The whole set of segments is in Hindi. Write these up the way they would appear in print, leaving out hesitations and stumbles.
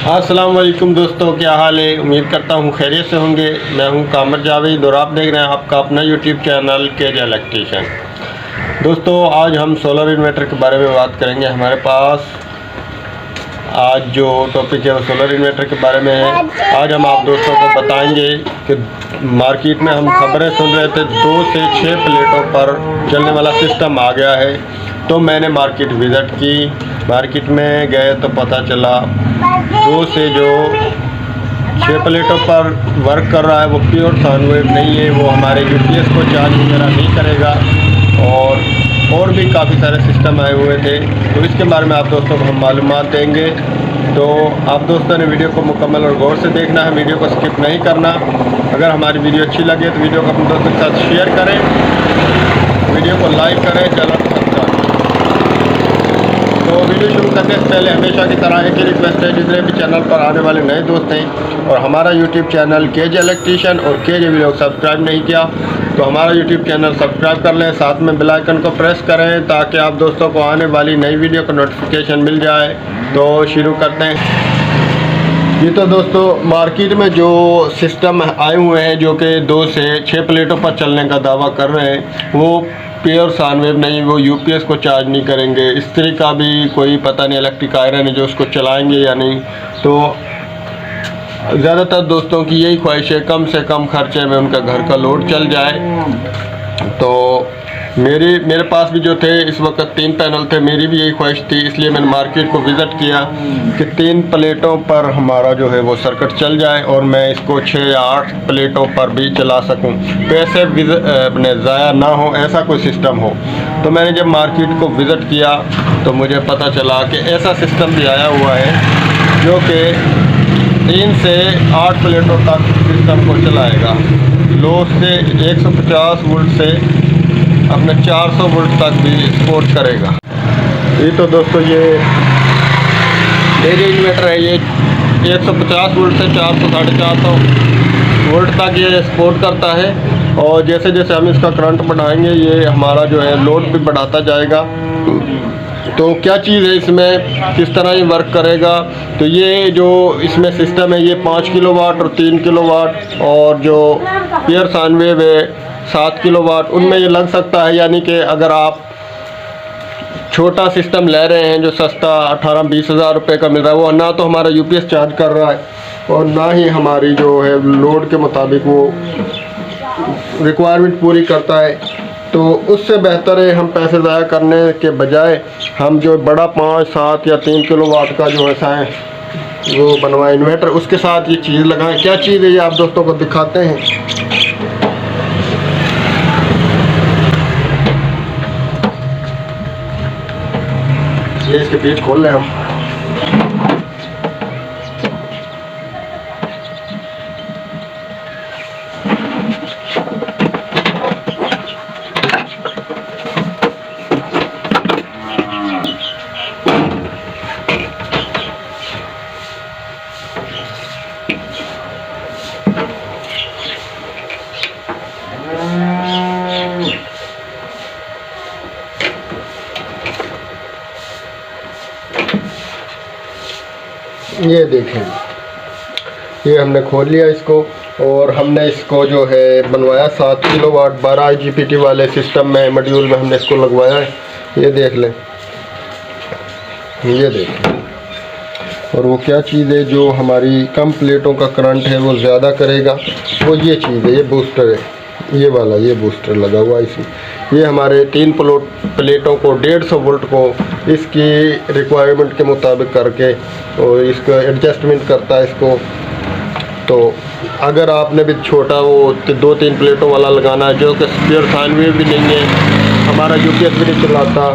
अस्सलाम वालेकुम दोस्तों, क्या हाल है। उम्मीद करता हूँ खैरियत से होंगे। मैं हूँ कामर जावेद और आप देख रहे हैं आपका अपना यूट्यूब चैनल केज इलेक्ट्रीशियन। दोस्तों, आज हम सोलर इन्वर्टर के बारे में बात करेंगे। हमारे पास आज जो टॉपिक है वो सोलर इन्वर्टर के बारे में है। आज हम आप दोस्तों को बताएंगे कि मार्केट में हम खबरें सुन रहे थे 2 से 6 प्लेटों पर चलने वाला सिस्टम आ गया है। तो मैंने मार्केट विज़िट की। मार्केट में गए तो पता चला 2 से जो 6 प्लेटों पर वर्क कर रहा है वो प्योर साइन वेव नहीं है। वो हमारे यूपीएस को चार्ज वगैरह नहीं करेगा और भी काफ़ी सारे सिस्टम आए हुए थे। तो इसके बारे में आप दोस्तों को हम मालूमात देंगे। तो आप दोस्तों ने वीडियो को मुकम्मल और गौर से देखना है, वीडियो को स्किप नहीं करना। अगर हमारी वीडियो अच्छी लगे तो वीडियो को अपने दोस्तों के साथ शेयर करें, वीडियो को लाइक करें, चैनल को सब्सक्राइब करें। तो वीडियो शुरू करने से पहले हमेशा की तरह एक ही रिक्वेस्ट है, जितने भी चैनल पर आने वाले नए दोस्त हैं और हमारा यूट्यूब चैनल केज इलेक्ट्रीशियन और केज व्लॉग सब्सक्राइब नहीं किया तो हमारा यूट्यूब चैनल सब्सक्राइब कर लें, साथ में बेल आइकन को प्रेस करें ताकि आप दोस्तों को आने वाली नई वीडियो का नोटिफिकेशन मिल जाए। तो शुरू करते हैं। ये तो दोस्तों मार्केट में जो सिस्टम आए हुए हैं जो कि 2 से 6 प्लेटों पर चलने का दावा कर रहे हैं वो प्योर साइन वेव नहीं, वो यूपीएस को चार्ज नहीं करेंगे। इस्त्री का भी कोई पता नहीं, इलेक्ट्रिक आयरन है जो उसको चलाएंगे या नहीं। तो ज़्यादातर दोस्तों की यही ख्वाहिश है कम से कम खर्चे में उनका घर का लोड चल जाए। तो मेरे पास भी जो थे इस वक्त 3 पैनल थे, मेरी भी यही ख्वाहिश थी, इसलिए मैंने मार्केट को विज़िट किया कि 3 प्लेटों पर हमारा जो है वो सर्किट चल जाए और मैं इसको 6 या 8 प्लेटों पर भी चला सकूं, पैसे अपने ज़ाया ना हो, ऐसा कोई सिस्टम हो। तो मैंने जब मार्केट को विज़िट किया तो मुझे पता चला कि ऐसा सिस्टम भी आया हुआ है जो कि 3 से 8 प्लेटों तक सिस्टम को चलाएगा। लो से 150 वोल्ट से अपने 400 वोल्ट तक भी सपोर्ट करेगा। ये तो दोस्तों ये इन्वर्टर है, ये 150 वोल्ट से 400 साढ़े 400 वोल्ट तक ये सपोर्ट करता है। और जैसे जैसे हम इसका करंट बढ़ाएंगे ये हमारा जो है लोड भी बढ़ाता जाएगा। तो क्या चीज़ है इसमें, किस तरह ये वर्क करेगा, तो ये जो इसमें सिस्टम है ये 5 किलोवाट और 3 किलोवाट और जो प्योर साइन वेव है 7 किलोवाट, उनमें ये लग सकता है। यानी कि अगर आप छोटा सिस्टम ले रहे हैं जो सस्ता 18-20 हज़ार रुपये का मिल रहा है, वो ना तो हमारा यूपीएस चार्ज कर रहा है और ना ही हमारी जो है लोड के मुताबिक वो रिक्वायरमेंट पूरी करता है। तो उससे बेहतर है हम पैसे ज़ाया करने के बजाय हम जो बड़ा 5, 7 या 3 किलोवाट का जो ऐसा है वो बनवाए इन्वर्टर, उसके साथ ये चीज़ लगाएं। क्या चीज़ है ये आप दोस्तों को दिखाते हैं। ये इसके बीच खोल लें हम। ये देखें, ये हमने खोल लिया इसको और हमने इसको जो है बनवाया 7 किलोवाट 12 IGBT वाले सिस्टम में, मॉड्यूल में हमने इसको लगवाया है। ये देख लें, ये देखें। और वो क्या चीज़ है जो हमारी कम प्लेटों का करंट है वो ज़्यादा करेगा, वो ये चीज़ है, ये बूस्टर है, ये वाला ये बूस्टर लगा हुआ है इसमें। ये हमारे 3 प्लेटों को 150 वोल्ट को इसकी रिक्वायरमेंट के मुताबिक करके और इसका एडजस्टमेंट करता है इसको। तो अगर आपने भी छोटा वो 2-3 प्लेटों वाला लगाना है जो कि प्योर साइन वेव भी नहीं है, हमारा यूपीएस भी नहीं चलाता,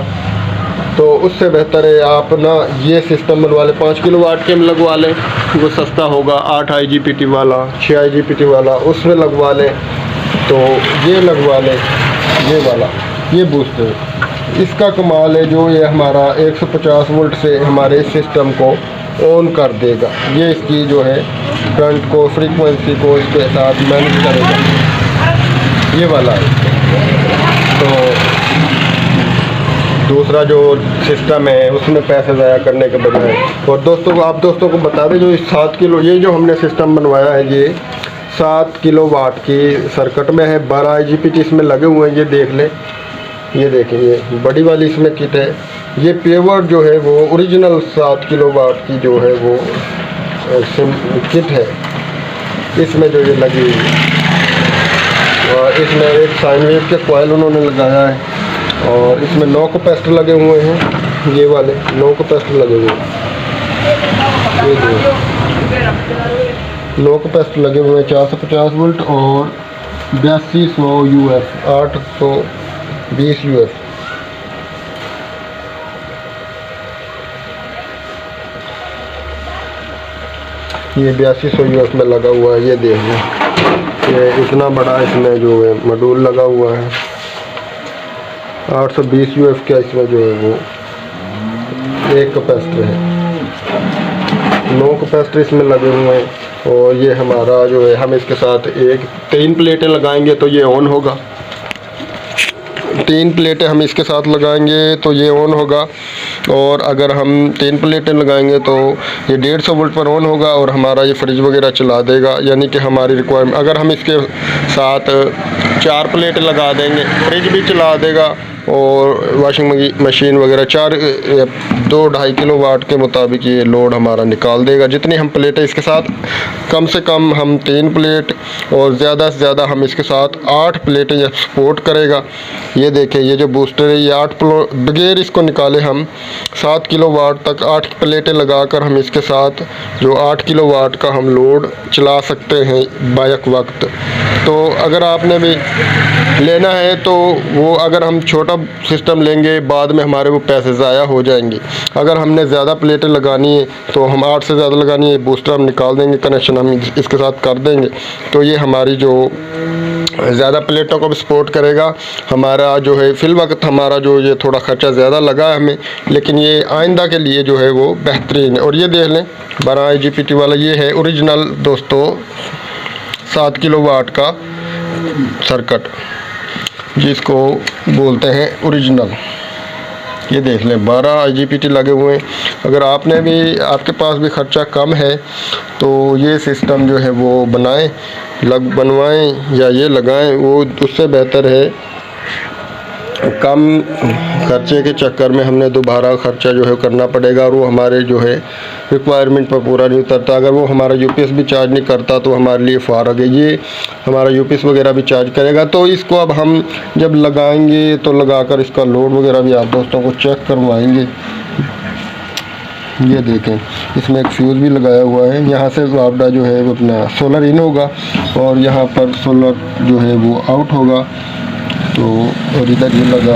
तो उससे बेहतर है आप ना ये सिस्टम बनवा लें, 5 किलोवाट के में लगवा लें, वो सस्ता होगा। 8 IGBT वाला, 6 IGBT वाला उसमें लगवा लें। तो ये लगवा लें, ये वाला ये बूस्टर, इसका कमाल है जो ये हमारा 150 वोल्ट से हमारे सिस्टम को ऑन कर देगा। ये इसकी जो है करंट को, फ्रीक्वेंसी को इसके साथ मैनेज करेगा, ये वाला है। तो दूसरा जो सिस्टम है उसमें पैसे ज़ाया करने के बजाय। और दोस्तों आप दोस्तों को बता दें, जो इस 7 किलो ये जो हमने सिस्टम बनवाया है, ये 7 किलो वाट की सर्किट में है। 12 IGBT इसमें लगे हुए हैं, ये देख लें, ये देखें, ये बड़ी वाली इसमें किट है। ये प्योर जो है वो ओरिजिनल 7 किलो वाट की जो है वो किट है, इसमें जो ये लगी हुई है। और इसमें एक साइन वेव के कॉइल उन्होंने लगाया है, और इसमें 9 कैपेसिटर लगे हुए हैं, ये वाले 9 कैपेसिटर लगे हुए हैं, ये दो 9 कैपेसिटर लगे हुए हैं, 450 वोल्ट और 8200 UF, 820 UF। ये 8200 UF में लगा हुआ है, ये देख लें, ये इतना बड़ा इसमें जो है मॉड्यूल लगा हुआ है। 820 UF का इसमें जो है वो एक कैपेसिटर है, 9 कैपेसिटर इसमें लगे हुए हैं। और ये हमारा जो है, हम इसके साथ 3 प्लेटें लगाएंगे तो ये ऑन होगा। 3 प्लेटें हम इसके साथ लगाएंगे तो ये ऑन होगा। और अगर हम 3 प्लेटें लगाएंगे तो ये 150 वोल्ट पर ऑन होगा और हमारा ये फ्रिज वगैरह चला देगा। यानी कि हमारी रिक्वायरमेंट, अगर हम इसके साथ 4 प्लेटें लगा देंगे, फ्रिज भी चला देगा और वॉशिंग मशीन वगैरह 2-2.5 किलो वाट के मुताबिक ये लोड हमारा निकाल देगा। जितनी हम प्लेटें इसके साथ, कम से कम हम 3 प्लेट और ज़्यादा से ज़्यादा हम इसके साथ 8 प्लेटें ये सपोर्ट करेगा। ये देखें, ये जो बूस्टर है, ये 8 बगैर इसको निकाले हम 7 किलो वाट तक 8 प्लेटें लगाकर हम इसके साथ जो 8 किलो वाट का हम लोड चला सकते हैं बैक वक्त। तो अगर आपने भी लेना है तो वो, अगर हम छोटा सिस्टम लेंगे बाद में हमारे वो पैसे ज़ाया हो जाएंगे। अगर हमने ज़्यादा प्लेटें लगानी है तो हम 8 से ज़्यादा लगानी है, बूस्टर हम निकाल देंगे, कनेक्शन हम इसके साथ कर देंगे, तो ये हमारी जो ज़्यादा प्लेटों को भी सपोर्ट करेगा। हमारा जो है फिल वक्त हमारा जो ये थोड़ा ख़र्चा ज़्यादा लगा है हमें, लेकिन ये आइंदा के लिए जो है वो बेहतरीन है। और ये देख लें 12 IGBT वाला, ये है ओरिजिनल दोस्तों 7 किलो वाट का सर्किट, जिसको बोलते हैं ओरिजिनल। ये देख लें 12 IGBT लगे हुए हैं। अगर आपने भी, आपके पास भी ख़र्चा कम है तो ये सिस्टम जो है वो बनवाएं या ये लगाएं, वो उससे बेहतर है। कम खर्चे के चक्कर में हमने दोबारा ख़र्चा जो है करना पड़ेगा और वो हमारे जो है रिक्वायरमेंट पर पूरा नहीं उतरता। अगर वो हमारा UPS भी चार्ज नहीं करता तो हमारे लिए फारग है। ये हमारा UPS वगैरह भी चार्ज करेगा। तो इसको अब हम जब लगाएंगे तो लगाकर इसका लोड वगैरह भी आप दोस्तों को चेक करवाएंगे। ये देखें, इसमें एक फ्यूज़ भी लगाया हुआ है। यहाँ से आपका जो है वो अपना सोलर इन होगा और यहाँ पर सोलर जो है वो आउट होगा। तो और इधर ये लगा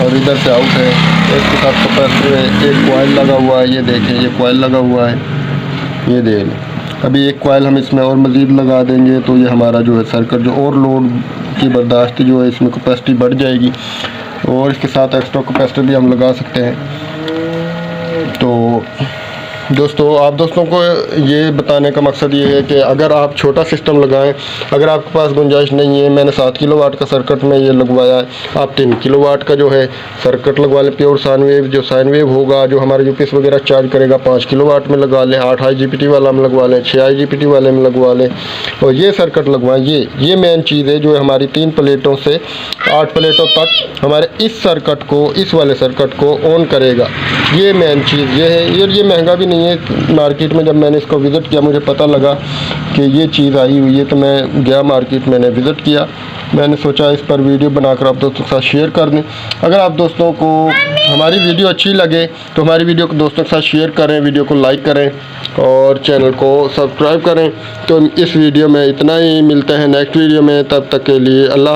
और इधर से आउट है। इसके साथ कैपेसिटर है, एक कॉइल लगा हुआ है। ये देखें, ये कॉइल लगा हुआ है, ये देख। अभी एक कॉइल हम इसमें और मज़ीद लगा देंगे तो ये हमारा जो है सर्किट जो और लोड की बर्दाश्त जो है, इसमें कैपेसिटी बढ़ जाएगी। और इसके साथ एक्स्ट्रा कैपेसिटर भी हम लगा सकते हैं। तो दोस्तों, आप दोस्तों को ये बताने का मकसद ये है कि अगर आप छोटा सिस्टम लगाएं, अगर आपके पास गुंजाइश नहीं है, मैंने 7 किलो वाट का सर्किट में ये लगवाया है, आप 3 किलो वाट का जो है सर्किट लगवा लें। प्योर साइन वेव, जो साइन वेव होगा जो हमारा UPS वगैरह चार्ज करेगा, 5 किलो वाट में लगा लें। 8 IGBT वाला हम लगवा लें, 6 IGBT वाले में लगवा लें और ये सर्किट लगवाएं। ये मेन चीज़ है जो हमारी 3 प्लेटों से 8 प्लेटों तक हमारे इस सर्किट को, इस वाले सर्किट को ऑन करेगा। ये मेन चीज़ ये है। ये महंगा भी नहीं है। मार्केट में जब मैंने इसको विज़िट किया, मुझे पता लगा कि ये चीज़ आई हुई है, तो मैं गया मार्केट, मैंने विज़िट किया। मैंने सोचा इस पर वीडियो बनाकर आप दोस्तों के साथ शेयर कर दें। अगर आप दोस्तों को हमारी वीडियो अच्छी लगे तो हमारी वीडियो को दोस्तों के साथ शेयर करें, वीडियो को लाइक करें और चैनल को सब्सक्राइब करें। तो इस वीडियो में इतना ही, मिलते हैं नेक्स्ट वीडियो में, तब तक के लिए अल्लाह।